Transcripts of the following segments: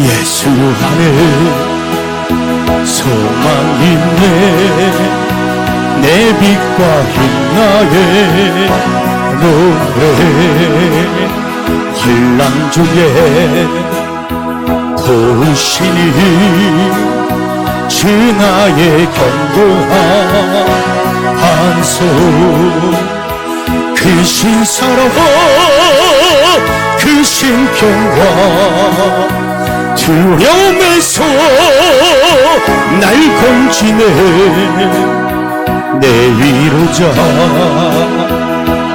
예수 안에 소망 있네. 내 빛과 흰 나의 노래. 환난 중에 도우시니 주 나의 견고한 반석. 그 신사랑 그 신평화 두려움에서 날 건지네. 내 위로자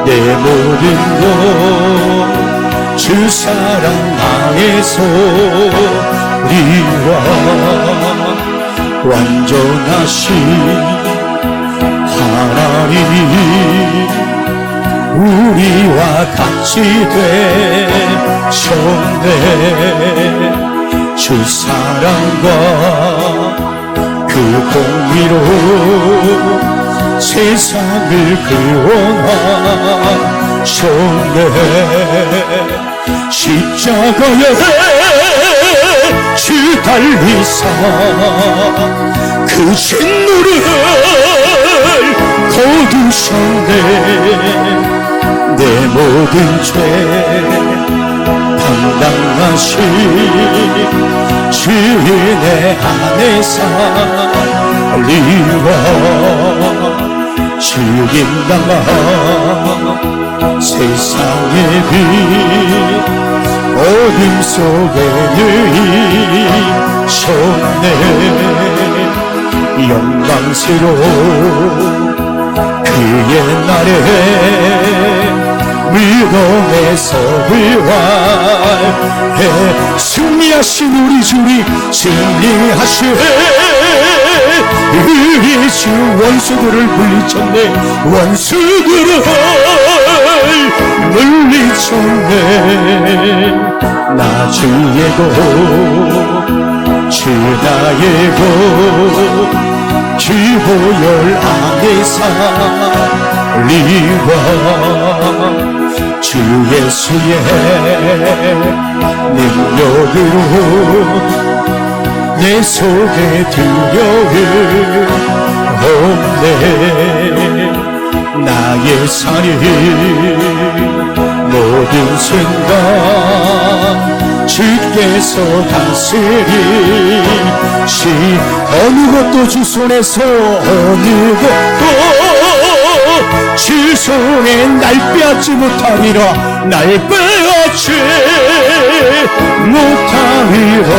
내 모든 것 주 사랑 나의 소리와 완전하신 하나님이 우리와 같이 되셨네. 주 사랑과 그 공의로 세상을 구원하셨네. 십자가에 주 달리사 그 진노를 거두셨네. 내 모든 죄 당당하신 주의 안에 살리와 죽임당한 세상의 빛 어둠 속에 누이셨네. 영광스러운 그의 날에 위험에서 부활해 승리하신 우리 주님 승리하신 우리 주 원수들을 물리쳤네. 원수들을 물리쳤네. 나 주의 것 주 나의 것 주보혈 안에 살리와 주 예수의 능력으로 내 속에 두려움 없네. 나의 삶이 모든 순간 주께서 다스리시 어느 것도 주 손에서 어느 것도 주 손에 날 빼앗지 못하리라. 날 빼앗지 못하리라.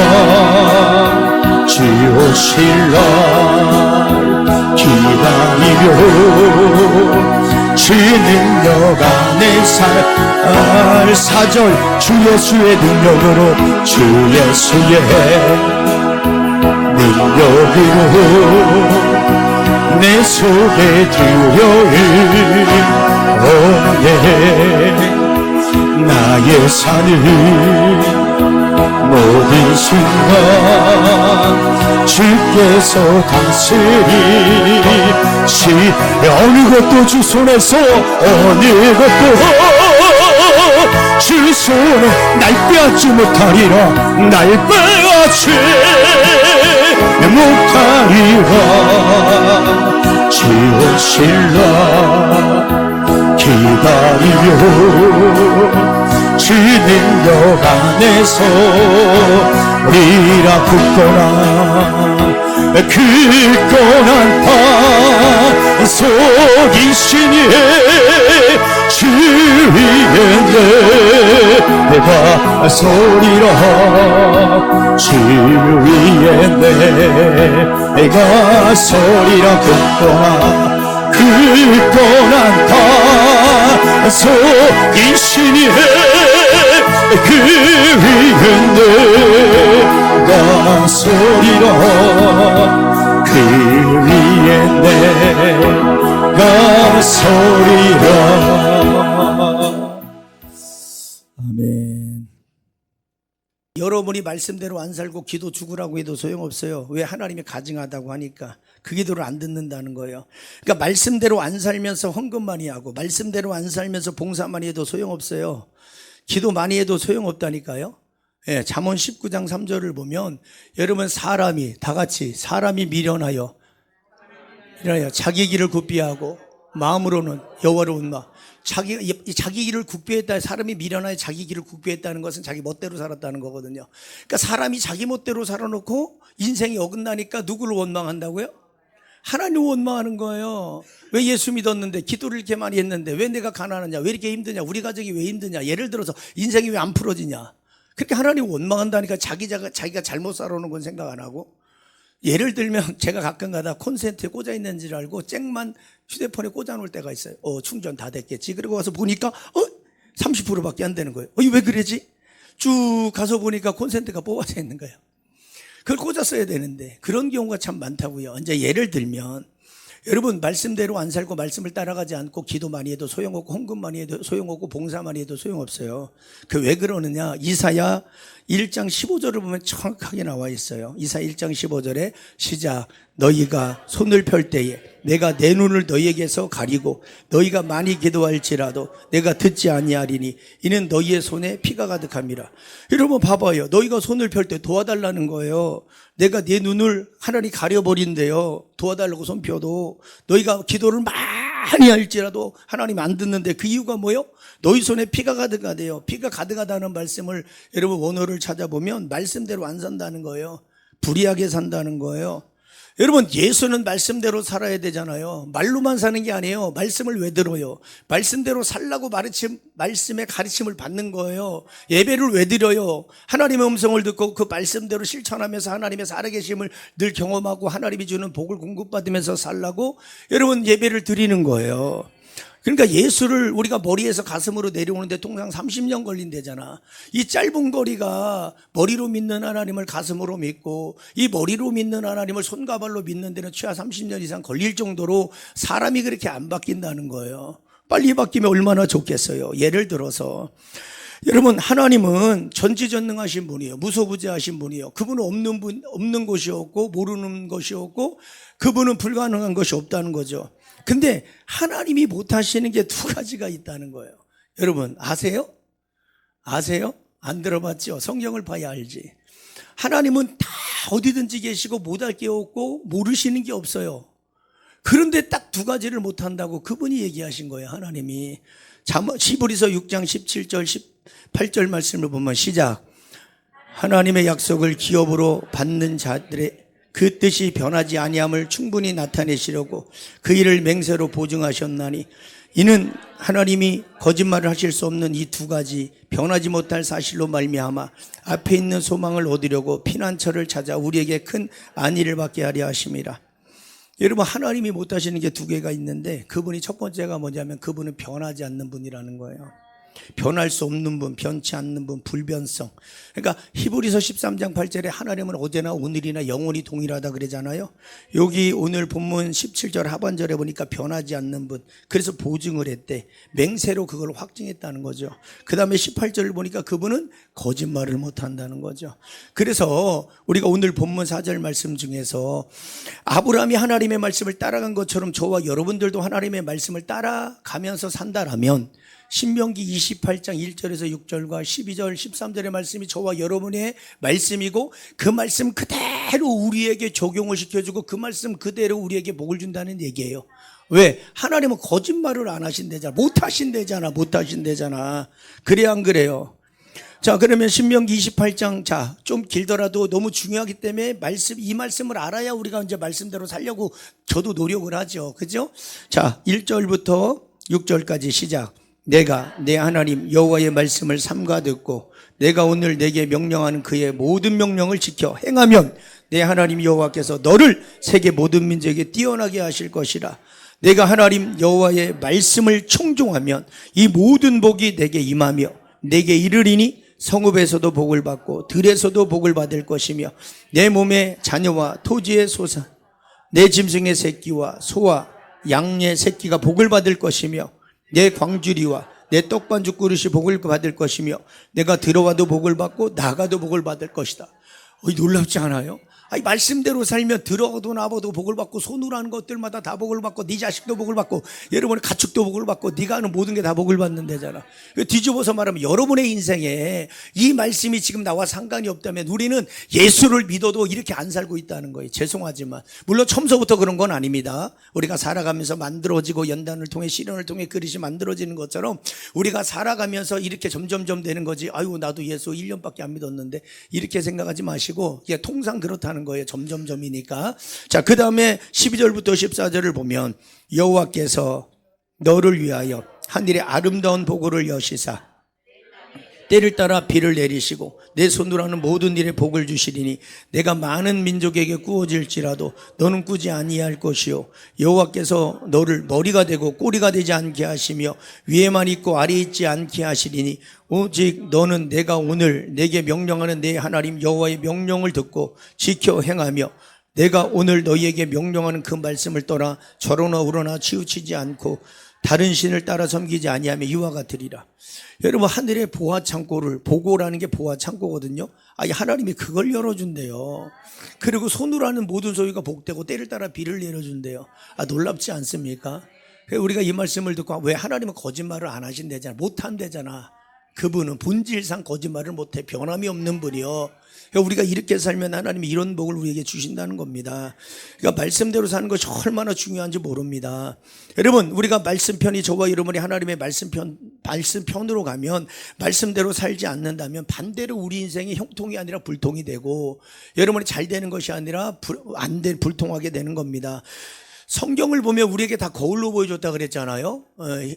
주 오실 날 기다리며 주 능력 안에 살 사절 주 예수의 능력으로 주 예수의 능력으로 내 속에 두려움 없네. 나의 산을 모든 순간 주께서 다스리시 어느 것도 주 손에서 어느 것도 주 손에 날 빼앗지 못하리라. 날 빼앗지 못하리라. 주 오실 날 기다리며 주 능력 안에서 우리라 굳건한 반 속이시니 주 위에 내가 서리라. 주 위에 내가 서리라. 굳건한 반 속이시니 그 위에 내가 서리라. 그 위에 내가 서리라. 아멘. 여러분이 말씀대로 안 살고 기도 죽으라고 해도 소용없어요. 왜? 하나님이 가증하다고 하니까 그 기도를 안 듣는다는 거예요. 그러니까 말씀대로 안 살면서 헌금 많이 하고 말씀대로 안 살면서 봉사 많이 해도 소용없어요. 기도 많이 해도 소용없다니까요. 예, 잠언 19장 3절을 보면 여러분 사람이 미련하여 자기 길을 굽비하고 마음으로는 여호와를 마. 자기 길을 굽비했다. 사람이 미련하여 자기 길을 굽비했다는 것은 자기 멋대로 살았다는 거거든요. 그러니까 사람이 자기 멋대로 살아놓고 인생이 어긋나니까 누구를 원망한다고요? 하나님을 원망하는 거예요. 왜 예수 믿었는데, 기도를 이렇게 많이 했는데 왜 내가 가난하냐, 왜 이렇게 힘드냐, 우리 가족이 왜 힘드냐, 예를 들어서 인생이 왜 안 풀어지냐, 그렇게 하나님을 원망한다니까 자기가 잘못 살아오는 건 생각 안 하고. 예를 들면 제가 가끔 가다 콘센트에 꽂아 있는 줄 알고 잭만 휴대폰에 꽂아 놓을 때가 있어요. 충전 다 됐겠지. 그리고 와서 보니까 30%밖에 안 되는 거예요. 왜 그러지? 쭉 가서 보니까 콘센트가 뽑아져 있는 거예요. 그걸 꽂았어야 되는데 그런 경우가 참 많다고요. 이제 예를 들면 여러분, 말씀대로 안 살고 말씀을 따라가지 않고 기도 많이 해도 소용없고 헌금 많이 해도 소용없고 봉사 많이 해도 소용없어요. 그 왜 그러느냐, 이사야 1장 15절을 보면 정확하게 나와 있어요. 이사야 1장 15절에 시작. 너희가 손을 펼 때에 내가 내 눈을 너희에게서 가리고 너희가 많이 기도할지라도 내가 듣지 아니하리니 이는 너희의 손에 피가 가득함이라. 여러분 봐봐요. 너희가 손을 펼 때 도와달라는 거예요. 내가 내 눈을 하나님 가려버린대요. 도와달라고 손 펴도. 너희가 기도를 많이 할지라도 하나님 안 듣는데 그 이유가 뭐예요? 너희 손에 피가 가득하대요. 피가 가득하다는 말씀을 여러분 원어를 찾아보면 말씀대로 안 산다는 거예요. 불의하게 산다는 거예요. 여러분, 예수는 말씀대로 살아야 되잖아요. 말로만 사는 게 아니에요. 말씀을 왜 들어요? 말씀대로 살라고 말씀의 가르침을 받는 거예요. 예배를 왜 드려요? 하나님의 음성을 듣고 그 말씀대로 실천하면서 하나님의 살아계심을 늘 경험하고 하나님이 주는 복을 공급받으면서 살라고 여러분 예배를 드리는 거예요. 그러니까 예수를 우리가 머리에서 가슴으로 내려오는데 통상 30년 걸린대잖아. 이 짧은 거리가 머리로 믿는 하나님을 가슴으로 믿고 이 머리로 믿는 하나님을 손과 발로 믿는 데는 최하 30년 이상 걸릴 정도로 사람이 그렇게 안 바뀐다는 거예요. 빨리 바뀌면 얼마나 좋겠어요. 예를 들어서 여러분, 하나님은 전지전능하신 분이에요. 무소부재하신 분이에요. 그분은 없는 것이 없고 모르는 것이 없고 그분은 불가능한 것이 없다는 거죠. 근데 하나님이 못하시는 게 두 가지가 있다는 거예요. 여러분 아세요? 안 들어봤죠? 성경을 봐야 알지. 하나님은 다 어디든지 계시고 못할 게 없고 모르시는 게 없어요. 그런데 딱 두 가지를 못한다고 그분이 얘기하신 거예요. 하나님이. 히브리서 6장 17절 18절 말씀을 보면 시작. 하나님의 약속을 기업으로 받는 자들의 그 뜻이 변하지 아니함을 충분히 나타내시려고 그 일을 맹세로 보증하셨나니 이는 하나님이 거짓말을 하실 수 없는 이 두 가지 변하지 못할 사실로 말미암아 앞에 있는 소망을 얻으려고 피난처를 찾아 우리에게 큰 안위를 받게 하려 하심이라. 여러분, 하나님이 못하시는 게 두 개가 있는데 그분이 첫 번째가 뭐냐면 그분은 변하지 않는 분이라는 거예요. 변할 수 없는 분, 변치 않는 분, 불변성. 그러니까 히브리서 13장 8절에 하나님은 어제나 오늘이나 영원히 동일하다 그러잖아요. 여기 오늘 본문 17절 하반절에 보니까 변하지 않는 분. 그래서 보증을 했대. 맹세로 그걸 확증했다는 거죠. 그 다음에 18절을 보니까 그분은 거짓말을 못한다는 거죠. 그래서 우리가 오늘 본문 4절 말씀 중에서 아브라함이 하나님의 말씀을 따라간 것처럼 저와 여러분들도 하나님의 말씀을 따라가면서 산다라면 신명기 28장 1절에서 6절과 12절 13절의 말씀이 저와 여러분의 말씀이고 그 말씀 그대로 우리에게 적용을 시켜주고 그 말씀 그대로 우리에게 복을 준다는 얘기예요. 왜? 하나님은 거짓말을 안 하신대잖아. 못하신대잖아. 그래야 안 그래요? 자, 그러면 신명기 28장, 좀 길더라도 너무 중요하기 때문에 이 말씀을 알아야 우리가 이제 말씀대로 살려고 저도 노력을 하죠. 그죠? 자, 1절부터 6절까지 시작. 내가 내 하나님 여호와의 말씀을 삼가 듣고 내가 오늘 내게 명령하는 그의 모든 명령을 지켜 행하면 내 하나님 여호와께서 너를 세계 모든 민족에게 뛰어나게 하실 것이라. 내가 하나님 여호와의 말씀을 청종하면 이 모든 복이 내게 임하며 내게 이르리니 성읍에서도 복을 받고 들에서도 복을 받을 것이며 내 몸의 자녀와 토지의 소산 내 짐승의 새끼와 소와 양의 새끼가 복을 받을 것이며 내 광주리와 내 떡반죽 그릇이 복을 받을 것이며 내가 들어와도 복을 받고 나가도 복을 받을 것이다. 놀랍지 않아요? 아니, 말씀대로 살면 들어도 나보도 복을 받고 손으로 하는 것들마다 다 복을 받고 네 자식도 복을 받고 여러분의 가축도 복을 받고 네가 하는 모든 게 다 복을 받는 데잖아. 뒤집어서 말하면 여러분의 인생에 이 말씀이 지금 나와 상관이 없다면 우리는 예수를 믿어도 이렇게 안 살고 있다는 거예요. 죄송하지만 물론 처음서부터 그런 건 아닙니다. 우리가 살아가면서 만들어지고 연단을 통해 시련을 통해 그릇이 만들어지는 것처럼 우리가 살아가면서 이렇게 점점점 되는 거지. 아유 나도 예수 1년밖에 안 믿었는데 이렇게 생각하지 마시고 통상 그렇다는 거예요. 점점점이니까. 자, 그 다음에 12절부터 14절을 보면 여호와께서 너를 위하여 하늘의 아름다운 보고를 여시사 때를 따라 비를 내리시고 내 손으로 하는 모든 일에 복을 주시리니 내가 많은 민족에게 꾸어질지라도 너는 꾸지 아니할 것이요 여호와께서 너를 머리가 되고 꼬리가 되지 않게 하시며 위에만 있고 아래에 있지 않게 하시리니 오직 너는 내가 오늘 내게 명령하는 내 하나님 여호와의 명령을 듣고 지켜 행하며 내가 오늘 너희에게 명령하는 그 말씀을 떠나 저러나 우러나 치우치지 않고 다른 신을 따라 섬기지 아니하며 이와 같으리라. 여러분 하늘의 보화 창고를 보고라는 게 보화 창고거든요. 하나님이 그걸 열어준대요. 그리고 손으로 하는 모든 소유가 복되고 때를 따라 비를 내려준대요. 놀랍지 않습니까? 우리가 이 말씀을 듣고 왜 하나님은 거짓말을 안 하신대잖아. 못한대잖아. 그분은 본질상 거짓말을 못해. 변함이 없는 분이요. 우리가 이렇게 살면 하나님이 이런 복을 우리에게 주신다는 겁니다. 그러니까 말씀대로 사는 것이 얼마나 중요한지 모릅니다. 여러분 우리가 말씀편이 저와 여러분이 하나님의 말씀편으로 가면 말씀대로 살지 않는다면 반대로 우리 인생이 형통이 아니라 불통이 되고 여러분이 잘 되는 것이 아니라 불통하게 되는 겁니다. 성경을 보면 우리에게 다 거울로 보여줬다 그랬잖아요.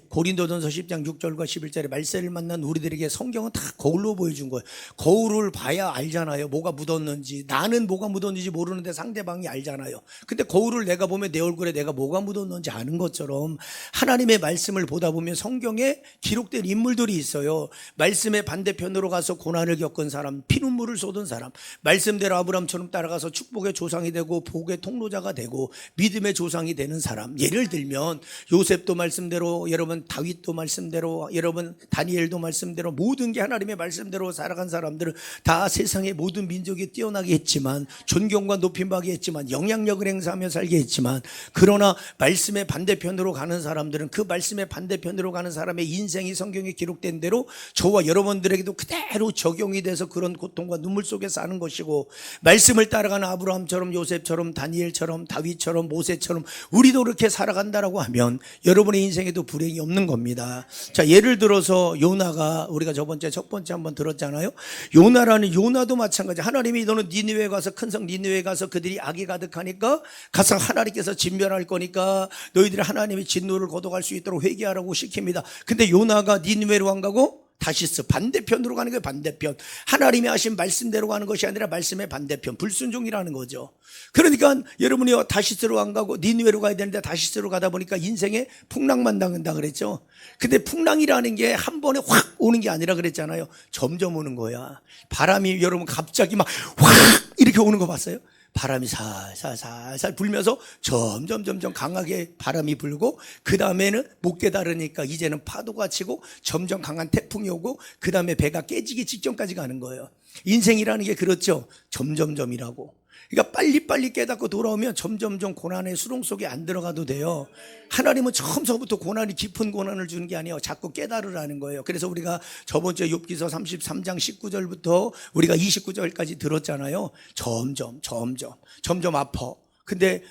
고린도전서 10장 6절과 11절에 말세를 만난 우리들에게 성경은 다 거울로 보여준 거예요. 거울을 봐야 알잖아요. 뭐가 묻었는지. 나는 뭐가 묻었는지 모르는데 상대방이 알잖아요. 근데 거울을 내가 보면 내 얼굴에 내가 뭐가 묻었는지 아는 것처럼 하나님의 말씀을 보다 보면 성경에 기록된 인물들이 있어요. 말씀의 반대편으로 가서 고난을 겪은 사람, 피눈물을 쏟은 사람, 말씀대로 아브라함처럼 따라가서 축복의 조상이 되고 복의 통로자가 되고 믿음의 조상이 되는 사람. 예를 들면 요셉도 말씀대로, 여러분 다윗도 말씀대로, 여러분 다니엘도 말씀대로, 모든 게 하나님의 말씀대로 살아간 사람들은 다 세상의 모든 민족이 뛰어나게 했지만, 존경과 높임받게 했지만, 영향력을 행사하며 살게 했지만, 그러나 말씀의 반대편으로 가는 사람들은 그 말씀의 반대편으로 가는 사람의 인생이 성경에 기록된 대로 저와 여러분들에게도 그대로 적용이 돼서 그런 고통과 눈물 속에 사는 것이고, 말씀을 따라가는 아브라함처럼, 요셉처럼, 다니엘처럼, 다윗처럼, 모세처럼 우리도 그렇게 살아간다라고 하면 여러분의 인생에도 불행이 없는 겁니다. 자, 예를 들어서 요나가, 우리가 첫 번째 한번 들었잖아요. 요나도 마찬가지. 하나님이 너는 니느웨에 가서, 큰 성 니느웨에 가서 그들이 악이 가득하니까 가서 하나님께서 진멸할 거니까 너희들이 하나님의 진노를 거둬갈 수 있도록 회개하라고 시킵니다. 근데 요나가 니느웨로 안 가고 다시스, 반대편으로 가는 거예요. 반대편. 하나님이 하신 말씀대로 가는 것이 아니라 말씀의 반대편, 불순종이라는 거죠. 그러니까 여러분이 다시스로 안 가고 니느웨로 가야 되는데 다시스로 가다 보니까 인생에 풍랑만 당한다 그랬죠. 근데 풍랑이라는 게 한 번에 확 오는 게 아니라 그랬잖아요. 점점 오는 거야. 바람이 여러분 갑자기 막 확 이렇게 오는 거 봤어요? 바람이 살살 불면서 점점 강하게 바람이 불고, 그 다음에는 못 깨달으니까 이제는 파도가 치고 점점 강한 태풍이 오고, 그 다음에 배가 깨지기 직전까지 가는 거예요. 인생이라는 게 그렇죠. 점점점이라고. 그러니까 빨리빨리 깨닫고 돌아오면 점점점 고난의 수렁 속에 안 들어가도 돼요. 하나님은 처음서부터 깊은 고난을 주는 게 아니에요. 자꾸 깨달으라는 거예요. 그래서 우리가 저번 주에 욥기서 33장 19절부터 우리가 29절까지 들었잖아요. 점점 아파. 근데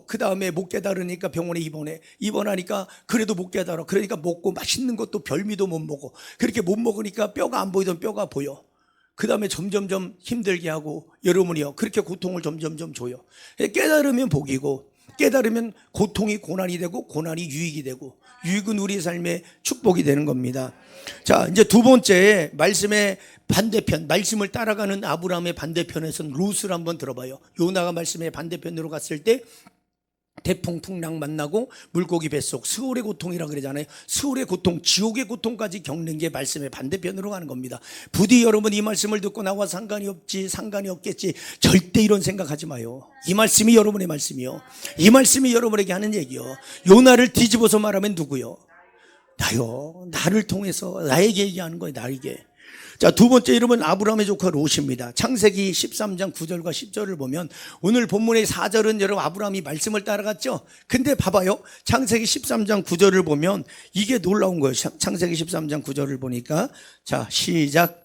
그 다음에 못 깨달으니까 병원에 입원하니까 그래도 못 깨달아. 그러니까 먹고 맛있는 것도 별미도 못 먹어. 그렇게 못 먹으니까 뼈가 안 보이던 뼈가 보여. 그 다음에 점점점 힘들게 하고, 여러분이요, 그렇게 고통을 점점점 줘요. 깨달으면 복이고, 깨달으면 고통이 고난이 되고, 고난이 유익이 되고, 유익은 우리 삶의 축복이 되는 겁니다. 자, 이제 두 번째, 말씀의 반대편, 말씀을 따라가는 아브라함의 반대편에서는 룻을 한번 들어봐요. 요나가 말씀의 반대편으로 갔을 때 태풍 풍랑 만나고 물고기 뱃속, 스올의 고통이라고 그러잖아요. 스올의 고통, 지옥의 고통까지 겪는 게 말씀의 반대편으로 가는 겁니다. 부디 여러분 이 말씀을 듣고 나와 상관이 없겠지, 절대 이런 생각하지 마요. 이 말씀이 여러분의 말씀이요. 이 말씀이 여러분에게 하는 얘기요. 요나를 뒤집어서 말하면 누구요? 나요. 나를 통해서 나에게 얘기하는 거예요. 나에게. 자, 두 번째 이름은 아브라함의 조카 롯입니다. 창세기 13장 9절과 10절을 보면 오늘 본문의 4절은 여러분 아브라함이 말씀을 따라갔죠. 근데 봐봐요. 창세기 13장 9절을 보면 이게 놀라운 거예요. 창세기 13장 9절을 보니까 자, 시작.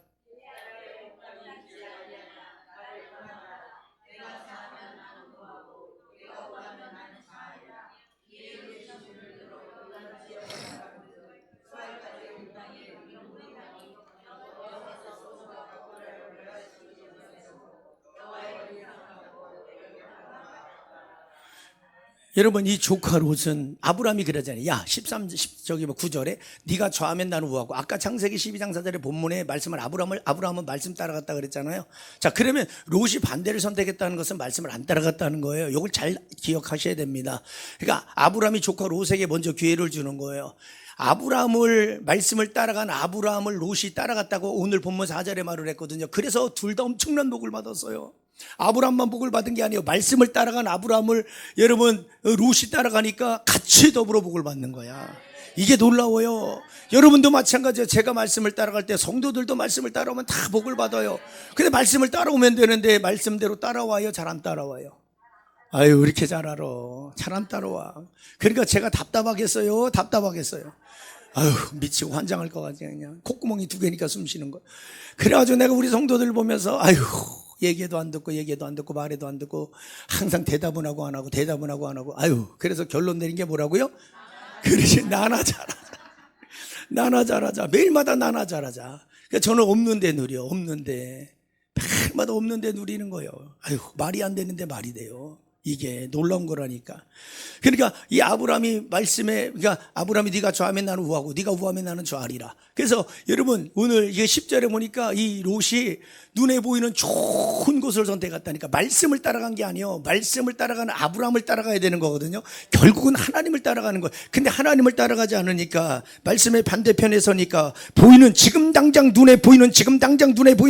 여러분 이 조카 롯은 아브라함이 그러잖아요. 야 9절에 네가 좌하면 나는 우하고, 아까 창세기 12장 4절의 본문에 말씀을 아브라함은 말씀 따라갔다 그랬잖아요. 자, 그러면 롯이 반대를 선택했다는 것은 말씀을 안 따라갔다는 거예요. 이걸 잘 기억하셔야 됩니다. 그러니까 아브라함이 조카 롯에게 먼저 기회를 주는 거예요. 말씀을 따라간 아브라함을 롯이 따라갔다고 오늘 본문 4절에 말을 했거든요. 그래서 둘 다 엄청난 복을 받았어요. 아브라함만 복을 받은 게 아니에요. 말씀을 따라간 아브라함을 여러분 롯이 따라가니까 같이 더불어 복을 받는 거야. 이게 놀라워요. 여러분도 마찬가지예요. 제가 말씀을 따라갈 때 성도들도 말씀을 따라오면 다 복을 받아요. 근데 말씀을 따라오면 되는데 말씀대로 따라와요? 잘 안 따라와요? 아유, 왜 이렇게 잘 알아? 잘 안 따라와. 그러니까 제가 답답하겠어요. 아유, 미치고 환장할 것 같아. 그냥 콧구멍이 2개니까 숨 쉬는 거. 그래가지고 내가 우리 성도들 보면서 아유, 얘기도 안 듣고 말해도 안 듣고 항상 대답은 하고 안 하고 아유, 그래서 결론 내린 게 뭐라고요? 그러지, 나나 잘하자. 매일마다 나나 잘하자. 그러니까 저는 없는데 누려. 매일마다 없는데 누리는 거예요. 아유, 말이 안 되는데 말이 돼요. 이게 놀라운 거라니까. 그러니까 이 아브라함이 그러니까 아브라함이 네가 좌하면 나는 우하고 네가 우하면 나는 좌하리라. 그래서 여러분 오늘 이게 10절에 보니까 이 롯이 눈에 보이는 좋은 곳을 선택했다니까. 말씀을 따라간 게 아니에요. 말씀을 따라가는 아브라함을 따라가야 되는 거거든요. 결국은 하나님을 따라가는 거예요. 근데 하나님을 따라가지 않으니까, 말씀의 반대편에 서니까 지금 당장 눈에 보이는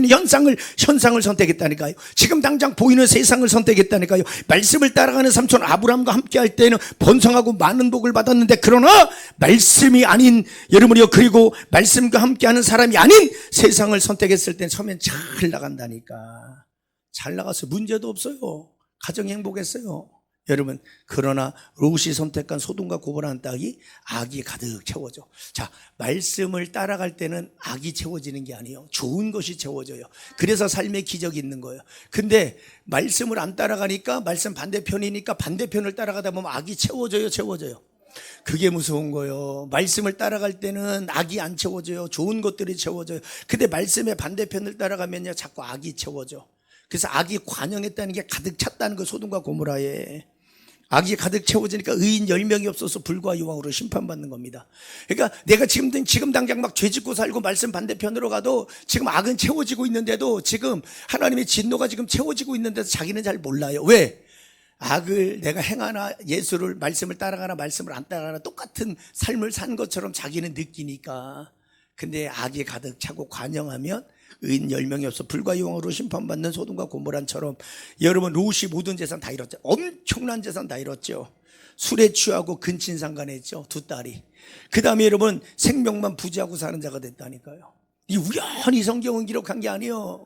현상을 선택했다니까요. 지금 당장 보이는 세상을 선택했다니까요. 말씀을 따라가는 삼촌 아브라함과 함께 할 때는 번성하고 많은 복을 받았는데, 그러나 말씀이 아닌 여러분이요, 그리고 말씀과 함께하는 사람이 아닌 세상을 선택했을 때 처음엔 잘 나간다니까. 잘 나가서 문제도 없어요. 가정이 행복했어요. 여러분, 그러나 롯이 선택한 소돔과 고모라는 땅이 악이 가득 채워져. 자, 말씀을 따라갈 때는 악이 채워지는 게 아니에요. 좋은 것이 채워져요. 그래서 삶의 기적이 있는 거예요. 근데 말씀을 안 따라가니까, 말씀 반대편이니까 반대편을 따라가다 보면 악이 채워져요. 그게 무서운 거예요. 말씀을 따라갈 때는 악이 안 채워져요. 좋은 것들이 채워져요. 근데 말씀의 반대편을 따라가면요, 자꾸 악이 채워져. 그래서 악이 관영했다는 게 가득 찼다는 거. 소돔과 고모라에 악이 가득 채워지니까 의인 10명이 없어서 불과 유황으로 심판받는 겁니다. 그러니까 내가 지금 당장 막 죄짓고 살고 말씀 반대편으로 가도 지금 악은 채워지고 있는데도, 지금 하나님의 진노가 지금 채워지고 있는데도 자기는 잘 몰라요. 왜? 악을 내가 행하나 예수를 말씀을 따라가나 말씀을 안 따라가나 똑같은 삶을 산 것처럼 자기는 느끼니까. 근데 악이 가득 차고 관영하면 의인 10명이 없어 불과 유황으로 심판받는 소돔과 고모란처럼, 여러분 롯이 모든 재산 다 잃었죠. 엄청난 재산 다 잃었죠. 술에 취하고 근친상간했죠. 2딸이. 그 다음에 여러분 생명만 부지하고 사는 자가 됐다니까요. 이 우연히 성경은 기록한 게 아니에요.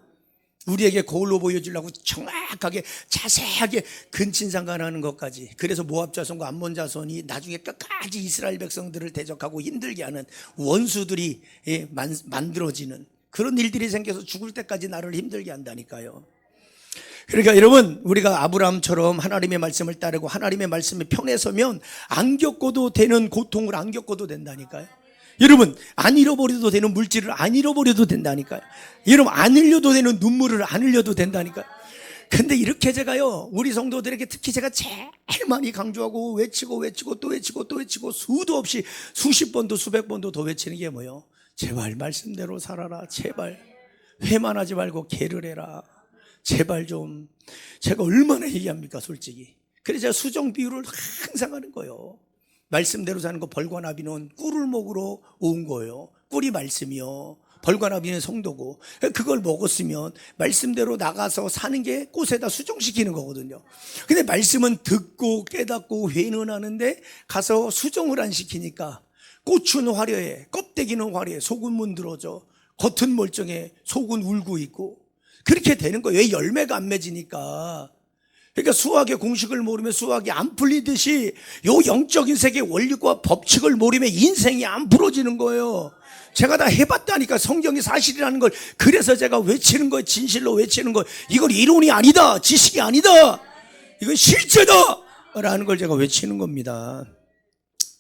우리에게 거울로 보여주려고 정확하게 자세하게 근친상간하는 것까지. 그래서 모압 자손과 암몬 자손이 나중에 끝까지 이스라엘 백성들을 대적하고 힘들게 하는 원수들이 만들어지는 그런 일들이 생겨서 죽을 때까지 나를 힘들게 한다니까요. 그러니까 여러분, 우리가 아브라함처럼 하나님의 말씀을 따르고 하나님의 말씀에 편에 서면 안 겪어도 되는 고통을 안 겪어도 된다니까요. 여러분, 안 잃어버려도 되는 물질을 안 잃어버려도 된다니까요. 여러분, 안 흘려도 되는 눈물을 안 흘려도 된다니까요. 근데 이렇게 제가요, 우리 성도들에게 특히 제가 제일 많이 강조하고 외치고 또 외치고 수도 없이 수십 번도 수백 번도 더 외치는 게 뭐예요? 제발 말씀대로 살아라. 제발 회만 하지 말고 개를 해라. 제발 좀. 제가 얼마나 얘기합니까, 솔직히. 그래서 제가 수정 비유를 항상 하는 거예요. 말씀대로 사는 거, 벌과 나비는 꿀을 먹으러 온 거예요. 꿀이 말씀이요, 벌과 나비는 성도고, 그걸 먹었으면 말씀대로 나가서 사는 게 꽃에다 수정시키는 거거든요. 근데 말씀은 듣고 깨닫고 회는 하는데 가서 수정을 안 시키니까 꽃은 화려해, 껍데기는 화려해, 속은 문드러져. 겉은 멀쩡해, 속은 울고 있고. 그렇게 되는 거예요. 왜? 열매가 안 맺으니까. 그러니까 수학의 공식을 모르면 수학이 안 풀리듯이 요 영적인 세계의 원리과 법칙을 모르면 인생이 안 풀어지는 거예요. 제가 다 해봤다니까. 성경이 사실이라는 걸. 그래서 제가 외치는 거예요. 진실로 외치는 거예요. 이건 이론이 아니다, 지식이 아니다, 이건 실제다 라는 걸 제가 외치는 겁니다.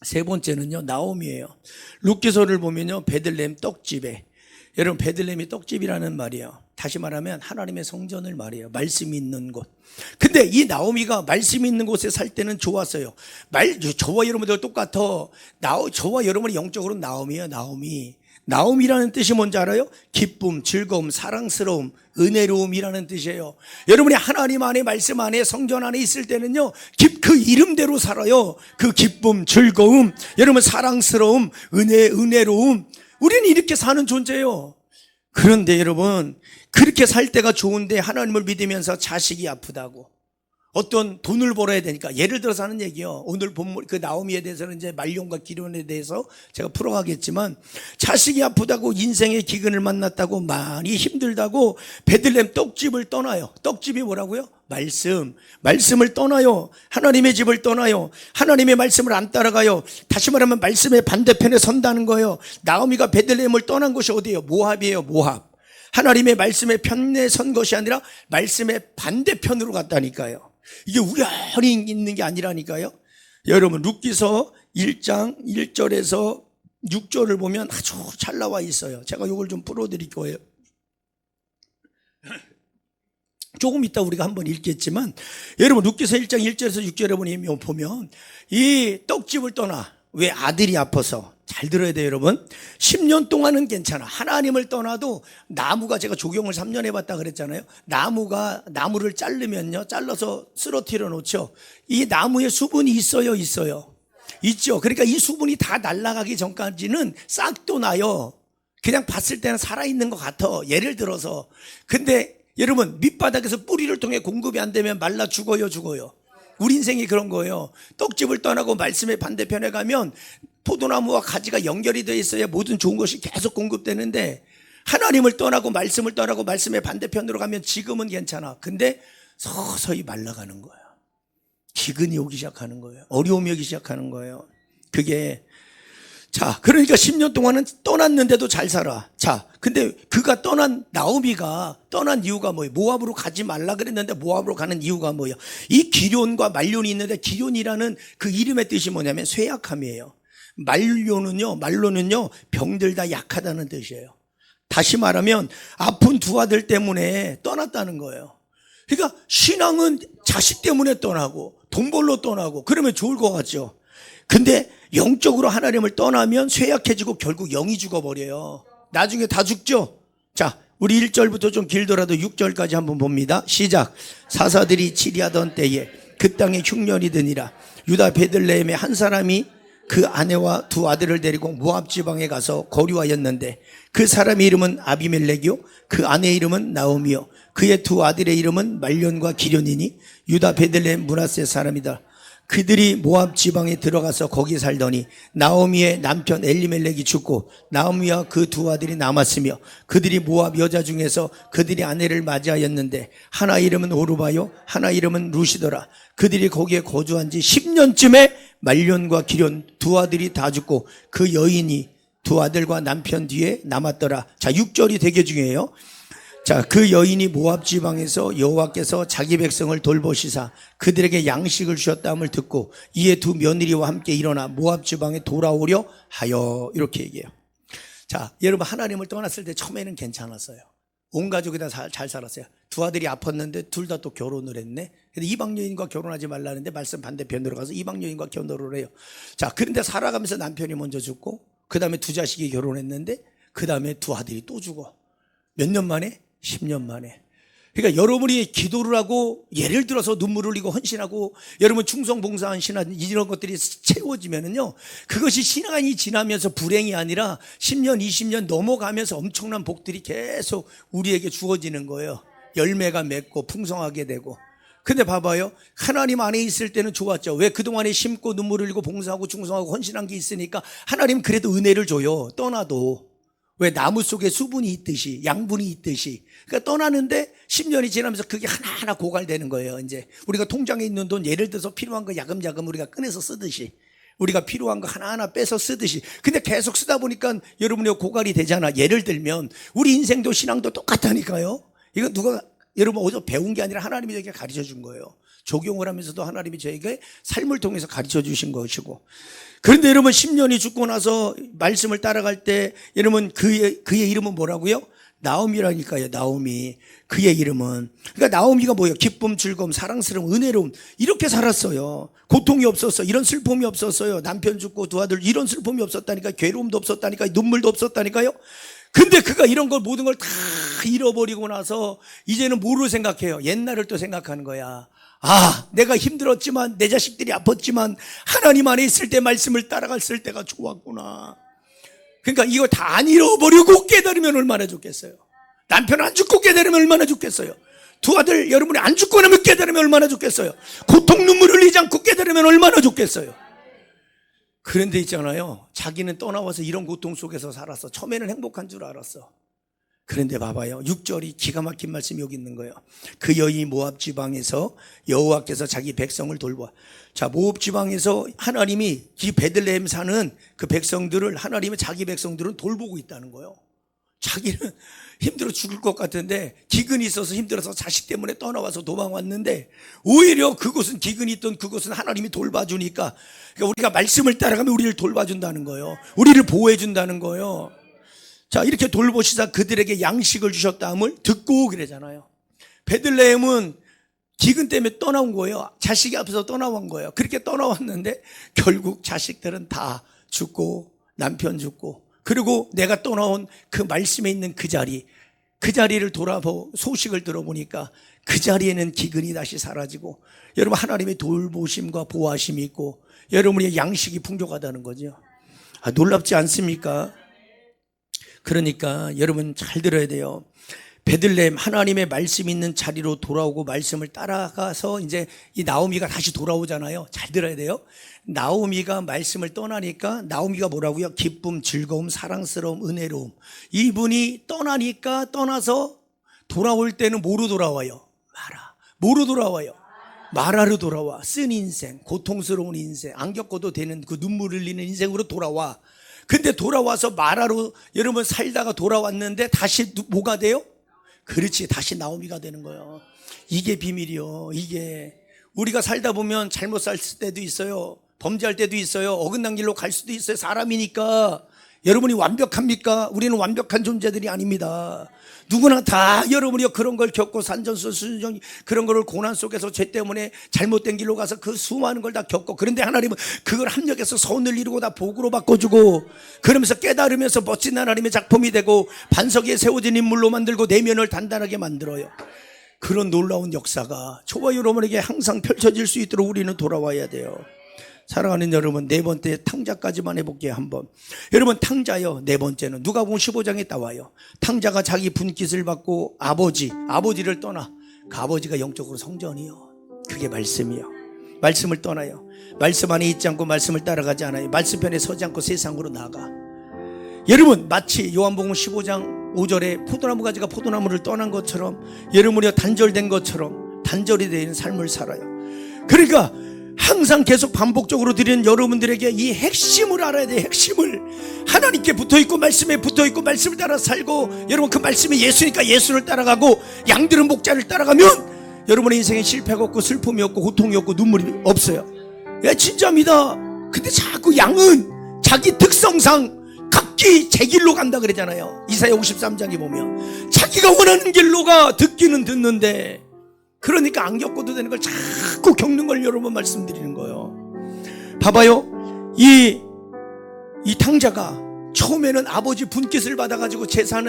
세 번째는요, 나옴이에요. 룻기서를 보면요, 베들레헴 떡집에, 여러분 베들레헴이 떡집이라는 말이에요. 다시 말하면 하나님의 성전을 말해요. 말씀이 있는 곳. 근데 이 나오미가 말씀이 있는 곳에 살 때는 좋았어요. 저와 여러분들 똑같아. 저와 여러분이 영적으로 나오미예요. 나오미. 나옴이라는 뜻이 뭔지 알아요? 기쁨, 즐거움, 사랑스러움, 은혜로움이라는 뜻이에요. 여러분이 하나님 안에, 말씀 안에, 성전 안에 있을 때는요, 그 이름대로 살아요. 그 기쁨, 즐거움, 여러분 사랑스러움, 은혜로움, 우리는 이렇게 사는 존재예요. 그런데 여러분, 그렇게 살 때가 좋은데 하나님을 믿으면서 자식이 아프다고, 어떤 돈을 벌어야 되니까, 예를 들어서 하는 얘기요. 오늘 본문 그 나오미에 대해서는 이제 말론과 기련에 대해서 제가 풀어가겠지만, 자식이 아프다고, 인생의 기근을 만났다고, 많이 힘들다고 베들레헴 떡집을 떠나요. 떡집이 뭐라고요? 말씀을 떠나요. 하나님의 집을 떠나요. 하나님의 말씀을 안 따라가요. 다시 말하면 말씀의 반대편에 선다는 거예요. 나오미가 베들레헴을 떠난 곳이 어디예요? 모압이에요. 모압. 하나님의 말씀의 편에 선 것이 아니라 말씀의 반대편으로 갔다니까요. 이게 우연히 있는 게 아니라니까요. 여러분, 룻기서 1장 1절에서 6절을 보면 아주 잘 나와 있어요. 제가 이걸 좀 풀어드릴 거예요. 조금 이따 우리가 한번 읽겠지만, 여러분 룻기서 1장 1절에서 6절에 보면 이 떡집을 떠나, 왜? 아들이 아파서. 잘 들어야 돼요, 여러분. 10년 동안은 괜찮아. 하나님을 떠나도 나무가, 제가 조경을 3년 해봤다 그랬잖아요. 나무를 자르면요, 잘라서 쓰러뜨려 놓죠. 이 나무에 수분이 있어요, 있죠. 그러니까 이 수분이 다 날아가기 전까지는 싹도 나요. 그냥 봤을 때는 살아있는 것 같아, 예를 들어서. 근데 여러분, 밑바닥에서 뿌리를 통해 공급이 안 되면 말라 죽어요. 우리 인생이 그런 거예요. 떡집을 떠나고 말씀의 반대편에 가면 포도나무와 가지가 연결이 되어 있어야 모든 좋은 것이 계속 공급되는데, 하나님을 떠나고 말씀을 떠나고 말씀의 반대편으로 가면 지금은 괜찮아. 근데 서서히 말라가는 거예요. 기근이 오기 시작하는 거예요. 어려움이 오기 시작하는 거예요. 그게, 자, 그러니까 10년 동안은 떠났는데도 잘 살아. 자, 근데 나오미가 떠난 이유가 뭐예요? 모압으로 가지 말라 그랬는데 모압으로 가는 이유가 뭐예요? 이 기련과 말론이 있는데, 기련이라는 그 이름의 뜻이 뭐냐면 쇠약함이에요. 말론은요, 병들다, 약하다는 뜻이에요. 다시 말하면 아픈 두 아들 때문에 떠났다는 거예요. 그러니까 신앙은 자식 때문에 떠나고 돈 벌러 떠나고 그러면 좋을 것 같죠. 근데 영적으로 하나님을 떠나면 쇠약해지고 결국 영이 죽어버려요. 나중에 다 죽죠. 자, 우리 1절부터 좀 길더라도 6절까지 한번 봅니다. 시작. 사사들이 치리하던 때에 그 땅에 흉년이 드니라. 유다 베들레헴의 한 사람이 그 아내와 두 아들을 데리고 모압 지방에 가서 거류하였는데, 그 사람의 이름은 아비멜렉이요, 그 아내의 이름은 나오미요, 그의 두 아들의 이름은 말론과 기련이니 유다 베들레헴 므낫세 사람이다. 그들이 모압 지방에 들어가서 거기 살더니 나오미의 남편 엘리멜렉이 죽고 나오미와 그 두 아들이 남았으며, 그들이 모압 여자 중에서 그들이 아내를 맞이하였는데 하나 이름은 오르바요, 하나 이름은 루시더라. 그들이 거기에 거주한 지 10년쯤에 말론과 기련 두 아들이 다 죽고 그 여인이 두 아들과 남편 뒤에 남았더라. 자, 6절이 되게 중요해요. 자, 그 여인이 모압 지방에서 여호와께서 자기 백성을 돌보시사 그들에게 양식을 주셨다함을 듣고 이에 두 며느리와 함께 일어나 모압 지방에 돌아오려 하여, 이렇게 얘기해요. 자, 여러분, 하나님을 떠났을 때 처음에는 괜찮았어요. 온 가족이 다 잘 살았어요. 두 아들이 아팠는데 둘 다 또 결혼을 했네. 근데 이방 여인과 결혼하지 말라는데 말씀 반대편으로 가서 이방 여인과 결혼을 해요. 자, 그런데 살아가면서 남편이 먼저 죽고 그 다음에 두 자식이 결혼했는데 그 다음에 두 아들이 또 죽어. 몇 년 만에? 10년 만에. 그러니까 여러분이 기도를 하고 예를 들어서 눈물을 흘리고 헌신하고 여러분 충성 봉사한 신앙 이런 것들이 채워지면은요, 그것이 시간이 지나면서 불행이 아니라 10년 20년 넘어가면서 엄청난 복들이 계속 우리에게 주어지는 거예요. 열매가 맺고 풍성하게 되고. 근데 봐봐요, 하나님 안에 있을 때는 좋았죠. 왜? 그동안에 심고 눈물을 흘리고 봉사하고 충성하고 헌신한 게 있으니까 하나님 그래도 은혜를 줘요. 떠나도 왜 나무 속에 수분이 있듯이 양분이 있듯이. 그러니까 떠나는데 10년이 지나면서 그게 하나하나 고갈되는 거예요. 이제 우리가 통장에 있는 돈 예를 들어서 필요한 거 야금야금 우리가 꺼내서 쓰듯이, 우리가 필요한 거 하나하나 빼서 쓰듯이. 근데 계속 쓰다 보니까 여러분이 고갈이 되잖아. 예를 들면 우리 인생도 신앙도 똑같다니까요. 이거 누가 여러분 어디서 배운 게 아니라 하나님이 저에게 가르쳐 준 거예요. 적용을 하면서도 하나님이 저에게 삶을 통해서 가르쳐 주신 것이고. 그런데 여러분 10년이 죽고 나서 말씀을 따라갈 때 여러분 그의 이름은 뭐라고요? 나오미라니까요. 나오미. 그의 이름은, 그러니까 나오미가 뭐예요? 기쁨, 즐거움, 사랑스러움, 은혜로움, 이렇게 살았어요. 고통이 없었어. 이런 슬픔이 없었어요. 남편 죽고 두 아들, 이런 슬픔이 없었다니까. 괴로움도 없었다니까. 눈물도 없었다니까요. 근데 그가 이런 걸 모든 걸 다 잃어버리고 나서 이제는 뭐로 생각해요? 옛날을 또 생각하는 거야. 아, 내가 힘들었지만, 내 자식들이 아팠지만 하나님 안에 있을 때 말씀을 따라갔을 때가 좋았구나. 그러니까 이거 다 안 잃어버리고 깨달으면 얼마나 좋겠어요. 남편 안 죽고 깨달으면 얼마나 좋겠어요. 두 아들 여러분이 안 죽고 나면 깨달으면 얼마나 좋겠어요. 고통 눈물 흘리지 않고 깨달으면 얼마나 좋겠어요. 그런데 있잖아요, 자기는 떠나와서 이런 고통 속에서 살았어. 처음에는 행복한 줄 알았어. 그런데 봐봐요, 6절이 기가 막힌 말씀이 여기 있는 거예요. 그 여인이 모압 지방에서 여호와께서 자기 백성을 돌보아. 자, 모압 지방에서 하나님이 이 베들레헴 사는 그 백성들을, 하나님은 자기 백성들은 돌보고 있다는 거예요. 자기는 힘들어 죽을 것 같은데, 기근이 있어서 힘들어서 자식 때문에 떠나와서 도망왔는데, 오히려 그곳은, 기근이 있던 그곳은 하나님이 돌봐주니까, 그러니까 우리가 말씀을 따라가면 우리를 돌봐준다는 거예요. 우리를 보호해준다는 거예요. 자, 이렇게 돌보시자 그들에게 양식을 주셨다함을 듣고 그러잖아요. 베들레헴은 기근 때문에 떠나온 거예요. 자식이 앞에서 떠나온 거예요. 그렇게 떠나왔는데 결국 자식들은 다 죽고 남편 죽고, 그리고 내가 떠나온 그 말씀에 있는 그 자리를 돌아보 소식을 들어보니까 그 자리에는 기근이 다시 사라지고, 여러분 하나님의 돌보심과 보호하심이 있고 여러분의 양식이 풍족하다는 거죠. 아, 놀랍지 않습니까? 그러니까 여러분 잘 들어야 돼요. 베들레헴, 하나님의 말씀 있는 자리로 돌아오고 말씀을 따라가서 이제 이 나오미가 다시 돌아오잖아요. 잘 들어야 돼요. 나오미가 말씀을 떠나니까, 나오미가 뭐라고요? 기쁨, 즐거움, 사랑스러움, 은혜로움. 이분이 떠나니까, 떠나서 돌아올 때는 뭐로 돌아와요? 마라. 뭐로 돌아와요? 마라로 돌아와. 쓴 인생, 고통스러운 인생, 안 겪어도 되는 그 눈물 흘리는 인생으로 돌아와. 근데 돌아와서 마라로 여러분 살다가 돌아왔는데 다시 뭐가 돼요? 그렇지, 다시 나오미가 되는 거예요. 이게 비밀이요. 이게 우리가 살다 보면 잘못 살 때도 있어요. 범죄할 때도 있어요. 어긋난 길로 갈 수도 있어요. 사람이니까. 여러분이 완벽합니까? 우리는 완벽한 존재들이 아닙니다. 누구나 다 여러분이 그런 걸 겪고, 산전수전 그런 거를 고난 속에서 죄 때문에 잘못된 길로 가서 그 수많은 걸 다 겪고, 그런데 하나님은 그걸 합력해서 선을 이루고 다 복으로 바꿔주고, 그러면서 깨달으면서 멋진 하나님의 작품이 되고 반석 위에 세워진 인물로 만들고 내면을 단단하게 만들어요. 그런 놀라운 역사가 저와 여러분에게 항상 펼쳐질 수 있도록 우리는 돌아와야 돼요. 사랑하는 여러분, 네 번째 탕자까지만 해볼게요. 한번. 여러분, 탕자요, 네 번째는 누가복음 15장에 나와요. 탕자가 자기 분깃을 받고 아버지를 떠나. 그 아버지가 영적으로 성전이요, 그게 말씀이요. 말씀을 떠나요. 말씀 안에 있지 않고 말씀을 따라가지 않아요. 말씀 편에 서지 않고 세상으로 나가. 여러분, 마치 요한복음 15장 5절에 포도나무 가지가 포도나무를 떠난 것처럼, 여러분이 단절된 것처럼 단절이 되는 삶을 살아요. 그러니까 항상 계속 반복적으로 드리는 여러분들에게 이 핵심을 알아야 돼요. 핵심을. 하나님께 붙어있고 말씀에 붙어있고 말씀을 따라 살고, 여러분 그 말씀이 예수니까 예수를 따라가고, 양들은 목자를 따라가면 여러분의 인생에 실패가 없고 슬픔이 없고 고통이 없고 눈물이 없어요. 예, 진짜입니다. 근데 자꾸 양은 자기 특성상 각기 제 길로 간다 그러잖아요. 이사야 53장에 보면 자기가 원하는 길로 가. 듣기는 듣는데, 그러니까 안 겪어도 되는 걸 자꾸 겪는 걸 여러 번 말씀드리는 거예요. 봐봐요. 이 탕자가 처음에는 아버지 분깃을 받아가지고 재산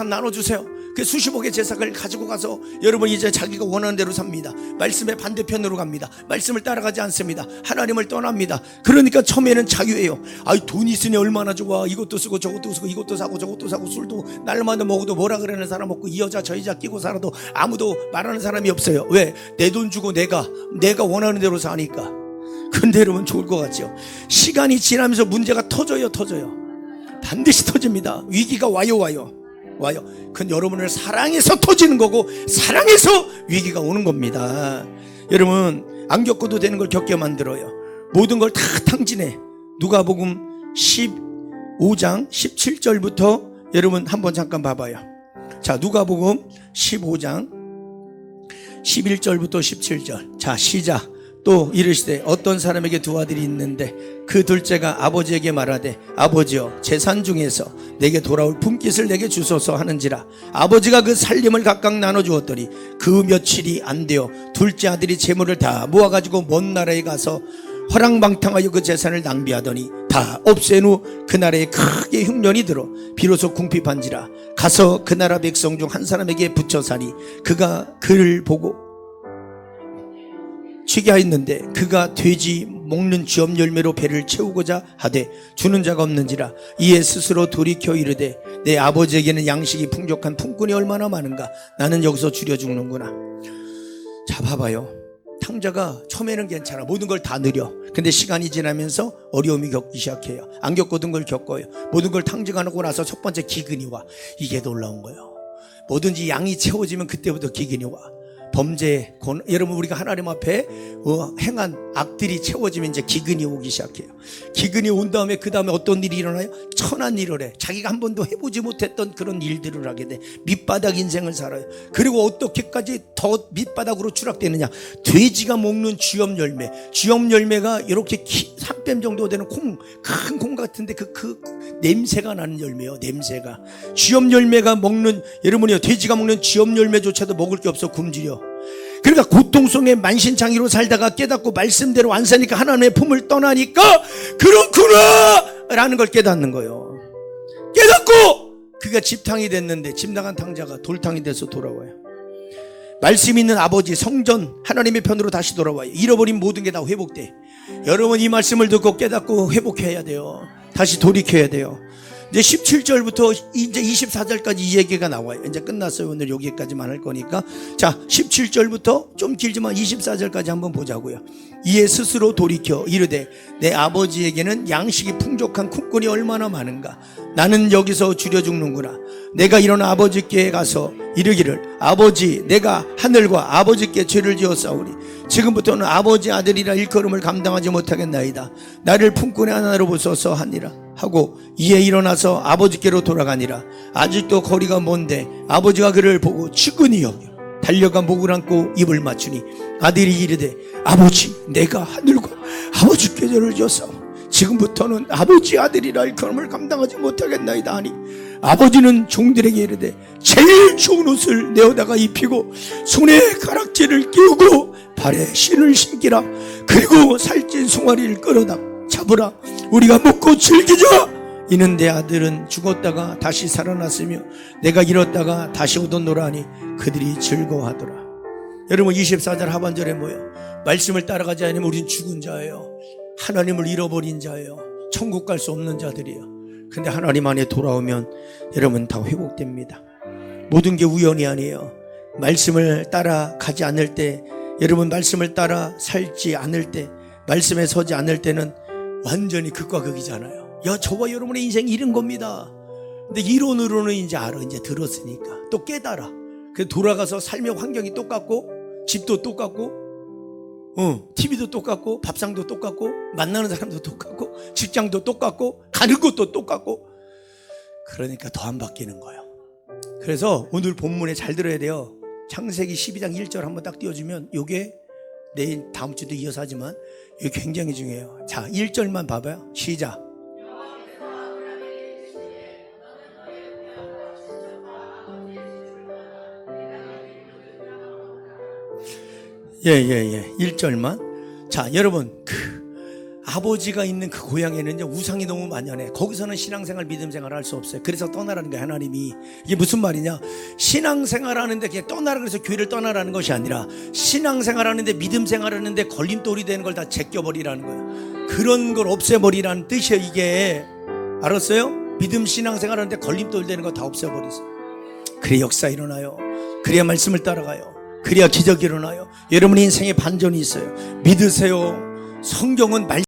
나눠주세요. 그 수십억의 재산을 가지고 가서 여러분 이제 자기가 원하는 대로 삽니다. 말씀의 반대편으로 갑니다. 말씀을 따라가지 않습니다. 하나님을 떠납니다. 그러니까 처음에는 자유예요. 아이, 돈 있으니 얼마나 좋아. 이것도 쓰고 저것도 쓰고 이것도 사고 저것도 사고, 술도 날마다 먹어도 뭐라 그러는 사람 없고, 이 여자 저 여자 끼고 살아도 아무도 말하는 사람이 없어요. 왜? 내 돈 주고 내가 원하는 대로 사니까. 근데 여러분 좋을 것 같죠? 시간이 지나면서 문제가 터져요. 반드시 터집니다. 위기가 와요. 그건 여러분을 사랑해서 터지는 거고 사랑해서 위기가 오는 겁니다. 여러분 안 겪어도 되는 걸 겪게 만들어요. 모든 걸 다 탕진해. 누가복음 15장 17절부터 여러분 한번 잠깐 봐봐요. 자, 누가복음 15장 11절부터 17절. 자, 시작. 또 이르시되 어떤 사람에게 두 아들이 있는데 그 둘째가 아버지에게 말하되 아버지여 재산 중에서 내게 돌아올 품깃을 내게 주소서 하는지라. 아버지가 그 살림을 각각 나눠주었더니 그 며칠이 안 되어 둘째 아들이 재물을 다 모아가지고 먼 나라에 가서 허랑방탕하여 그 재산을 낭비하더니 다 없앤 후 그 나라에 크게 흉년이 들어 비로소 궁핍한지라. 가서 그 나라 백성 중 한 사람에게 붙여 사니 그가 그를 보고 취기하였는데 그가 돼지 먹는 쥐업 열매로 배를 채우고자 하되 주는 자가 없는지라. 이에 스스로 돌이켜 이르되 내 아버지에게는 양식이 풍족한 품꾼이 얼마나 많은가. 나는 여기서 줄여 죽는구나. 자, 봐봐요. 탕자가 처음에는 괜찮아. 모든 걸 다 느려. 근데 시간이 지나면서 어려움이 겪기 시작해요. 안 겪거든 걸 겪어요. 모든 걸 탕진하고 나서 첫 번째 기근이 와. 이게 놀라운 거예요. 뭐든지 양이 채워지면 그때부터 기근이 와. 범죄, 여러분 우리가 하나님 앞에 행한 악들이 채워지면 이제 기근이 오기 시작해요. 기근이 온 다음에 그 다음에 어떤 일이 일어나요? 천한 일을 해. 자기가 한 번도 해보지 못했던 그런 일들을 하게 돼. 밑바닥 인생을 살아요. 그리고 어떻게까지 더 밑바닥으로 추락되느냐. 돼지가 먹는 쥐업 열매. 쥐업 열매가 이렇게 3뼘 정도 되는 큰 콩 같은데 그 냄새가 나는 열매예요. 냄새가. 쥐업 열매가 먹는, 여러분이요, 돼지가 먹는 쥐업 열매조차도 먹을 게 없어 굶주려. 그러니까 고통 속에 만신창이로 살다가 깨닫고 말씀대로 안 사니까 하나님의 품을 떠나니까 그렇구나 라는 걸 깨닫는 거예요. 깨닫고 그가 집탕이 됐는데 집 나간 탕자가 돌탕이 돼서 돌아와요. 말씀 있는 아버지 성전 하나님의 편으로 다시 돌아와요. 잃어버린 모든 게 다 회복돼. 여러분 이 말씀을 듣고 깨닫고 회복해야 돼요. 다시 돌이켜야 돼요. 이제 17절부터 이제 24절까지 이 얘기가 나와요. 이제 끝났어요. 오늘 여기까지만 할 거니까. 자, 17절부터 좀 길지만 24절까지 한번 보자고요. 이에 스스로 돌이켜 이르되 내 아버지에게는 양식이 풍족한 품꾼이 얼마나 많은가. 나는 여기서 줄여 죽는구나. 내가 일어나 아버지께 가서 이르기를 아버지 내가 하늘과 아버지께 죄를 지었사오니 지금부터는 아버지 아들이라 일컬음을 감당하지 못하겠나이다. 나를 품꾼의 하나로 보소서 하니라 하고 이에 일어나서 아버지께로 돌아가니라. 아직도 거리가 먼데 아버지가 그를 보고 측은히 여겨 달려가 목을 안고 입을 맞추니 아들이 이르되 아버지 내가 하늘과 아버지께 죄를 지었사오니 지금부터는 아버지 아들이라 일컬음을 감당하지 못하겠나이다 하니 아버지는 종들에게 이르되 제일 좋은 옷을 내어다가 입히고 손에 가락지를 끼우고 발에 신을 신기라. 그리고 살찐 송아리를 끌어다 잡으라. 우리가 먹고 즐기자. 이는 내 아들은 죽었다가 다시 살아났으며 내가 잃었다가 다시 얻었노라 하니 그들이 즐거워하더라. 여러분 24절 하반절에 뭐예요? 말씀을 따라가지 않으면 우린 죽은 자예요. 하나님을 잃어버린 자예요. 천국 갈 수 없는 자들이에요. 근데 하나님 안에 돌아오면 여러분 다 회복됩니다. 모든 게 우연이 아니에요. 말씀을 따라가지 않을 때, 여러분 말씀을 따라 살지 않을 때, 말씀에 서지 않을 때는 완전히 극과 극이잖아요. 저와 여러분의 인생이 이런 겁니다. 근데 이론으로는 이제 알아. 이제 들었으니까 또 깨달아. 그래서 돌아가서 삶의 환경이 똑같고 집도 똑같고 TV도 똑같고 밥상도 똑같고 만나는 사람도 똑같고 직장도 똑같고 가는 곳도 똑같고 그러니까 더 안 바뀌는 거예요. 그래서 오늘 본문에 잘 들어야 돼요. 창세기 12장 1절 한번 딱 띄워주면 이게 내일 다음 주도 이어서 하지만 이게 굉장히 중요해요. 자 1절만 봐봐요. 시작. 예. 1절만. 자, 여러분, 아버지가 있는 그 고향에는 우상이 너무 만연해. 거기서는 신앙생활, 믿음생활 할 수 없어요. 그래서 떠나라는 거예요, 하나님이. 이게 무슨 말이냐? 신앙생활 하는데 그냥 떠나라 그래서 교회를 떠나라는 것이 아니라 신앙생활 하는데 믿음생활 하는데 걸림돌이 되는 걸 다 제껴버리라는 거예요. 그런 걸 없애버리라는 뜻이에요, 이게. 알았어요? 믿음 신앙생활 하는데 걸림돌 되는 거 다 없애버리세요. 그래 역사 일어나요. 그래야 말씀을 따라가요. 그래야 기적이 일어나요. 여러분 인생에 반전이 있어요. 믿으세요. 성경은